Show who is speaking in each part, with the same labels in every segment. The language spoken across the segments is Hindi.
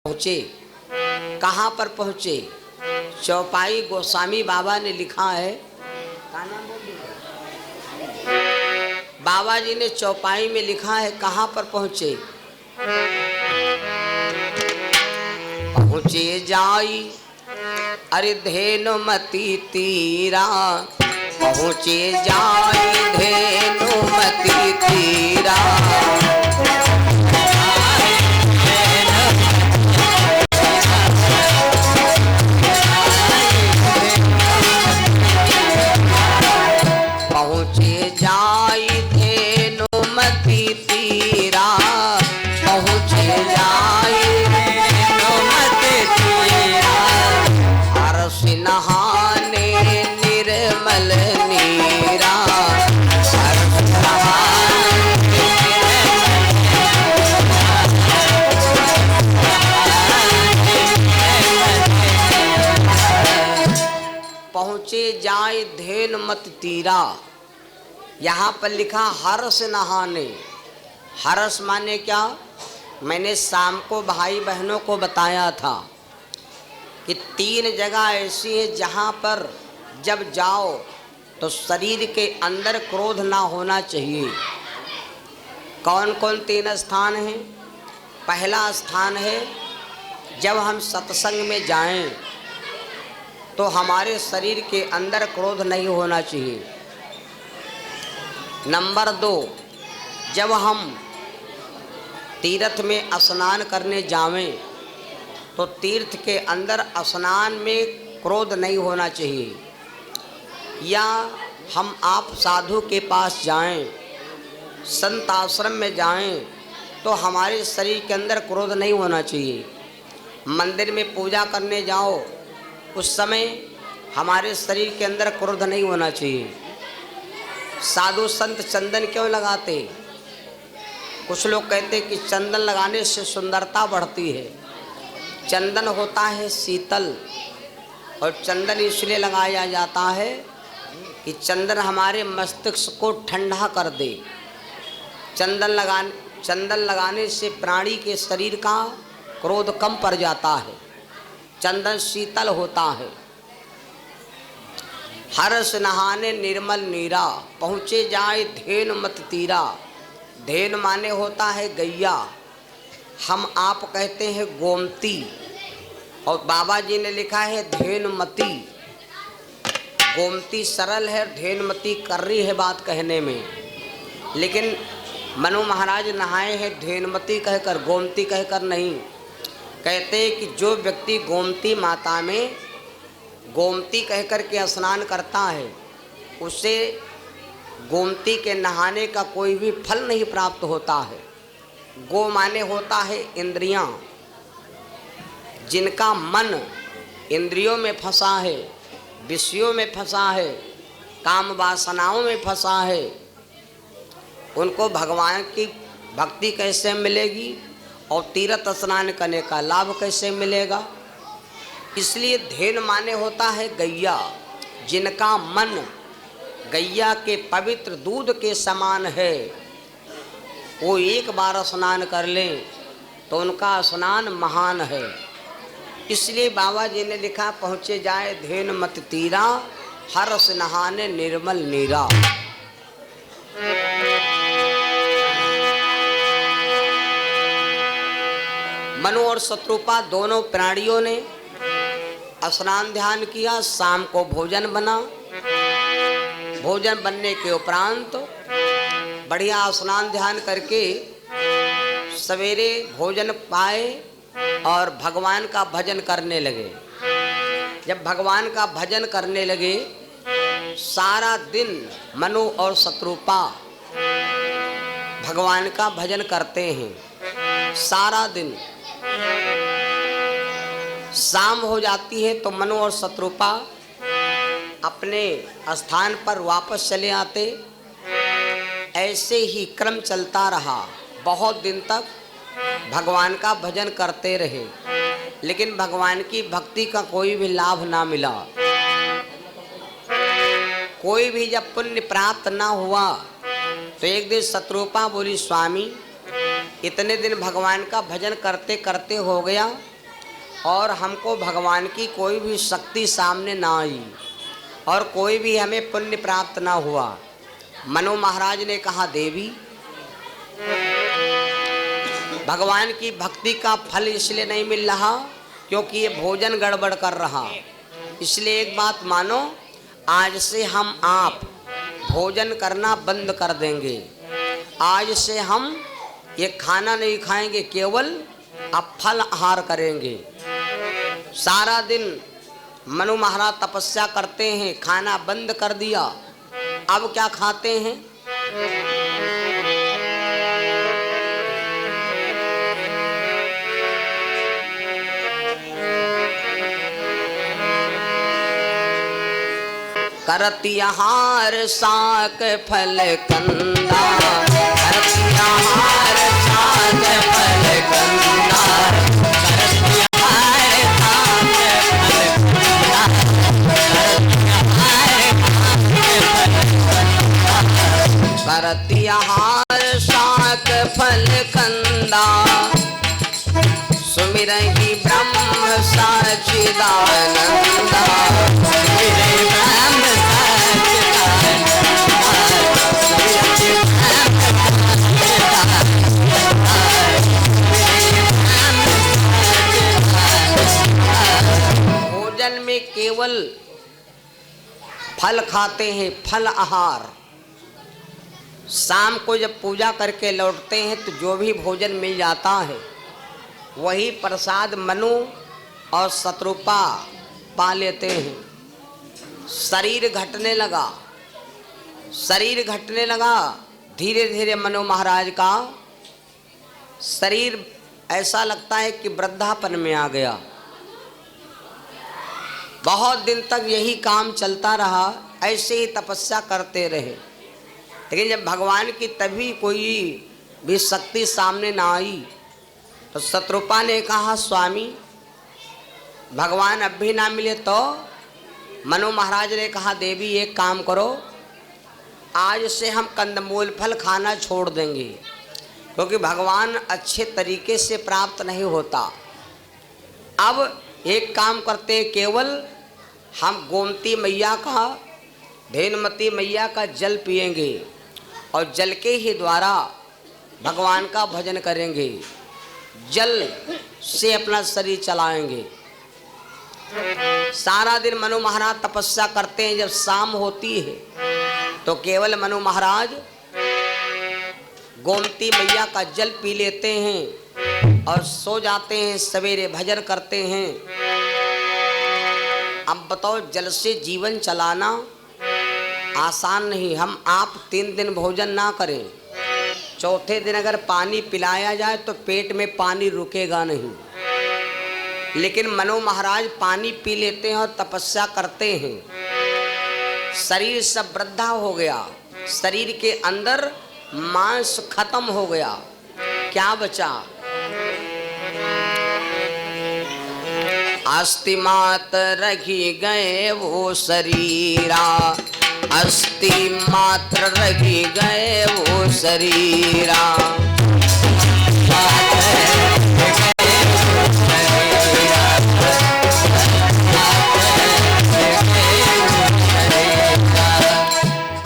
Speaker 1: पहुँचे। कहाँ पर पहुँचे? चौपाई गोस्वामी बाबा ने लिखा है। क्या नाम बोल? बाबा जी ने चौपाई में लिखा है। कहाँ पर पहुँचे? पहुँचे जाई अरे धेनुमती तीरा, पहुँचे जाई धेनुमती तीरा। पहुँचे जाई धेनुमती तीरा, पहुँचे जाई धेनुमती तीरा। हर्ष नहाने निर्मल नीरा, हर्ष नहाने पहुँचे जाए धेनुमती तीरा। यहाँ पर लिखा हर्ष नहाने। हर्ष माने क्या? मैंने शाम को भाई बहनों को बताया था कि 3 जगह ऐसी है जहाँ पर जब जाओ तो शरीर के अंदर क्रोध ना होना चाहिए। कौन कौन 3 स्थान हैं? पहला स्थान है जब हम सत्संग में जाएं तो हमारे शरीर के अंदर क्रोध नहीं होना चाहिए। नंबर 2, जब हम तीर्थ में स्नान करने जावें तो तीर्थ के अंदर स्नान में क्रोध नहीं होना चाहिए। या हम आप साधु के पास जाएं, संत आश्रम में जाएं तो हमारे शरीर के अंदर क्रोध नहीं होना चाहिए। मंदिर में पूजा करने जाओ उस समय हमारे शरीर के अंदर क्रोध नहीं होना चाहिए। साधु संत चंदन क्यों लगाते? कुछ लोग कहते कि चंदन लगाने से सुंदरता बढ़ती है। चंदन होता है शीतल, और चंदन इसलिए लगाया जाता है कि चंदन हमारे मस्तिष्क को ठंडा कर दे। चंदन लगाने से प्राणी के शरीर का क्रोध कम पड़ जाता है। चंदन शीतल होता है। हर्ष नहाने निर्मल नीरा, पहुँचे जाए धेनुमती तीरा। धेनु माने होता है गैया, हम आप कहते हैं गोमती, और बाबा जी ने लिखा है धेनुमती। गोमती सरल है, धेनुमती कर्री है बात कहने में, लेकिन मनु महाराज नहाए हैं धेनुमती कहकर, गोमती कहकर नहीं। कहते हैं कि जो व्यक्ति गोमती माता में गोमती कहकर के स्नान करता है उसे गोमती के नहाने का कोई भी फल नहीं प्राप्त होता है। गो माने होता है इंद्रियां, जिनका मन इंद्रियों में फंसा है, विषयों में फंसा है, काम वासनाओं में फंसा है, उनको भगवान की भक्ति कैसे मिलेगी और तीर्थ स्नान करने का लाभ कैसे मिलेगा? इसलिए धेनु माने होता है गैया, जिनका मन गैया के पवित्र दूध के समान है। वो एक बार स्नान कर लें तो उनका स्नान महान है। इसलिए बाबा जी ने लिखा पहुँचे जाए धेनुमती तीरा, हर्ष नहाने निर्मल नीरा। मनु और शत्रुपा दोनों प्राणियों ने स्नान ध्यान किया। शाम को भोजन बना। भोजन बनने के उपरांत बढ़िया स्नान ध्यान करके सवेरे भोजन पाए और भगवान का भजन करने लगे। जब भगवान का भजन करने लगे, सारा दिन मनु और शत्रुपा भगवान का भजन करते हैं। सारा दिन शाम हो जाती है तो मनु और शत्रुपा अपने स्थान पर वापस चले आते। ऐसे ही क्रम चलता रहा। बहुत दिन तक भगवान का भजन करते रहे, लेकिन भगवान की भक्ति का कोई भी लाभ ना मिला। कोई भी जब पुण्य प्राप्त ना हुआ तो एक दिन शत्रुपा बोली, स्वामी इतने दिन भगवान का भजन करते करते हो गया, और हमको भगवान की कोई भी शक्ति सामने ना आई और कोई भी हमें पुण्य प्राप्त ना हुआ। मनु महाराज ने कहा, देवी भगवान की भक्ति का फल इसलिए नहीं मिल रहा क्योंकि ये भोजन गड़बड़ कर रहा। इसलिए एक बात मानो, आज से हम आप भोजन करना बंद कर देंगे। आज से हम ये खाना नहीं खाएंगे, केवल अब फल आहार करेंगे। सारा दिन मनु महाराज तपस्या करते हैं, खाना बंद कर दिया। अब क्या खाते हैं? करती आहार साक फल कंदा, करती आहार साक फल कंदा, करती आहार करती आहार साक फल कंदा, सुमिरहि ब्रह्म सच्चिदानंदा, सुमिरहि ब्रह्म सच्चिदानंदा। भोजन में केवल फल खाते हैं, फल आहार। शाम को जब पूजा करके लौटते हैं तो जो भी भोजन मिल जाता है वही प्रसाद मनु और शत्रुपा पा लेते हैं। शरीर घटने लगा, शरीर घटने लगा। धीरे धीरे मनु महाराज का शरीर ऐसा लगता है कि वृद्धापन में आ गया। बहुत दिन तक यही काम चलता रहा, ऐसे ही तपस्या करते रहे। लेकिन जब भगवान की तभी कोई भी शक्ति सामने ना आई तो शत्रुपा ने कहा, स्वामी भगवान अब भी ना मिले तो? मनु महाराज ने कहा, देवी एक काम करो, आज से हम कंदमूल फल खाना छोड़ देंगे क्योंकि भगवान अच्छे तरीके से प्राप्त नहीं होता। अब एक काम करते हैं, केवल हम गोमती मैया का, धेनुमती मैया का जल पिएंगे और जल के ही द्वारा भगवान का भजन करेंगे, जल से अपना शरीर चलाएंगे। सारा दिन मनु महाराज तपस्या करते हैं। जब शाम होती है तो केवल मनु महाराज गोमती मैया का जल पी लेते हैं और सो जाते हैं। सवेरे भजन करते हैं। अब बताओ, जल से जीवन चलाना आसान नहीं। हम आप 3 दिन भोजन ना करें, चौथे दिन अगर पानी पिलाया जाए तो पेट में पानी रुकेगा नहीं। लेकिन मनु महाराज पानी पी लेते हैं और तपस्या करते हैं। शरीर सब वृद्धा हो गया, शरीर के अंदर मांस खत्म हो गया, क्या बचा? अस्थि मात्र रही गए वो शरीरा, अस्थि मात्र रही गए वो शरीरा।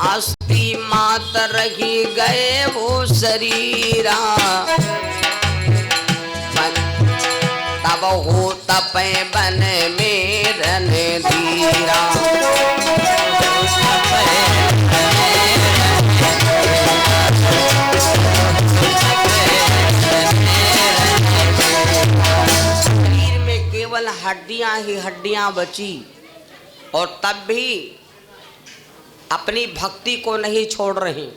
Speaker 1: अस्थि मात्र रही गए वो शरीरा, तब हो तपे बन में रणधीरा। शरीर में केवल हड्डियां ही हड्डियां बची और तब भी अपनी भक्ति को नहीं छोड़ रही।